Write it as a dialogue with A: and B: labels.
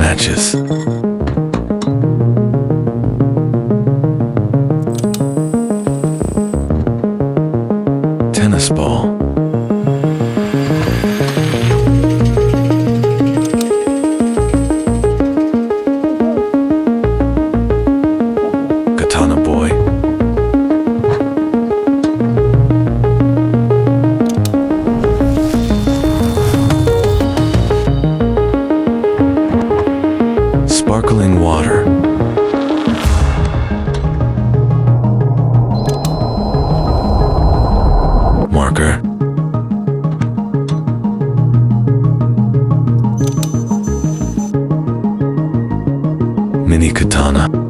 A: matches. Tennis ball. Katana boy. Sparkling water. Marker. Mini katana.